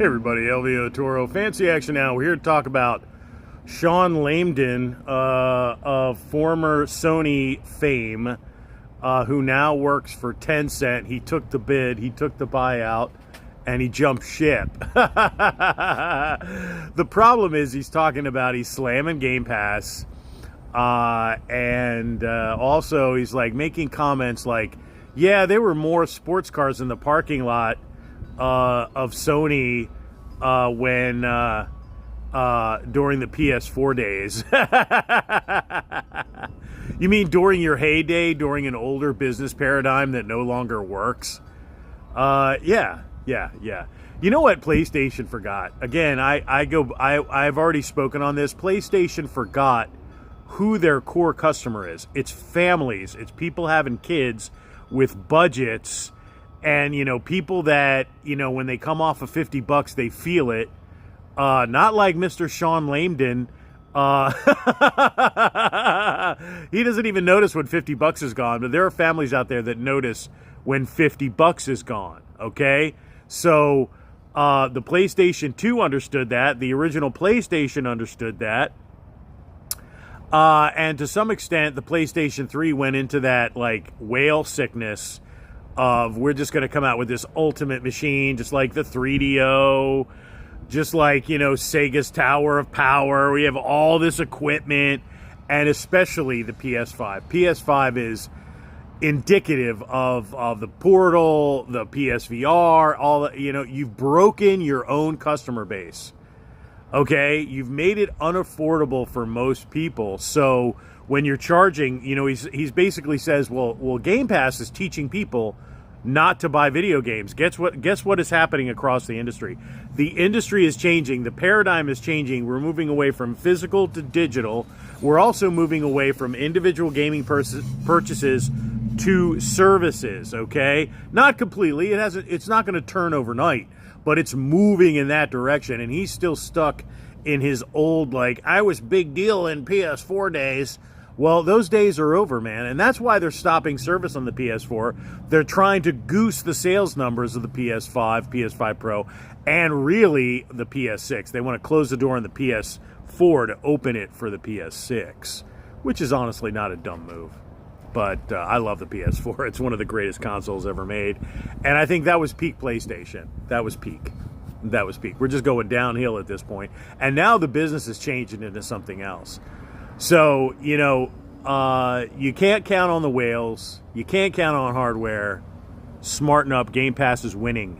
Hey everybody, LVO Toro. Fancy Action Now. We're here to talk about shawnlayden, of former Sony fame, who now works for Tencent. He took the bid, he took the buyout, and he jumped ship. The problem is he's talking about he's slamming Game Pass, and also he's like making comments like, yeah, there were more sports cars in the parking lot of Sony when during the PS4 days. You mean during your heyday, during an older business paradigm that no longer works? Yeah. You know what PlayStation forgot? Again, I've already spoken on this. PlayStation forgot who their core customer is. It's families. It's people having kids with budgets. And, you know, people that, you know, when they come off of $50, they feel it. Not like Mr. shawnlayden. He doesn't even notice when $50 is gone. But there are families out there that notice when $50 is gone. Okay? So, the PlayStation 2 understood that. The original PlayStation understood that. And to some extent, the PlayStation 3 went into that, like, whale sickness of we're just going to come out with this ultimate machine, just like the 3DO, just like, you know, Sega's Tower of Power. We have all this equipment, and especially the PS5. PS5 is indicative of the Portal, the PSVR, all the, you know, you've broken your own customer base. Okay? You've made it unaffordable for most people. So when you're charging, you know, he's basically says, well, Game Pass is teaching people not to buy video games. Guess what is happening across the industry? The industry is changing. The paradigm is changing. We're moving away from physical to digital. We're also moving away from individual gaming purchases to services, okay? Not completely. It's not going to turn overnight, but it's moving in that direction, and he's still stuck in his old, like, I was big deal in PS4 days. Well, those days are over, man, and that's why they're stopping service on the PS4. They're trying to goose the sales numbers of the PS5, PS5 Pro, and really the PS6. They want to close the door on the PS4 to open it for the PS6, which is honestly not a dumb move. But I love the PS4. It's one of the greatest consoles ever made, and I think that was peak PlayStation. That was peak. We're just going downhill at this point, and now the business is changing into something else. So, you know, you can't count on the whales. You can't count on hardware. Smarten up. Game Pass is winning.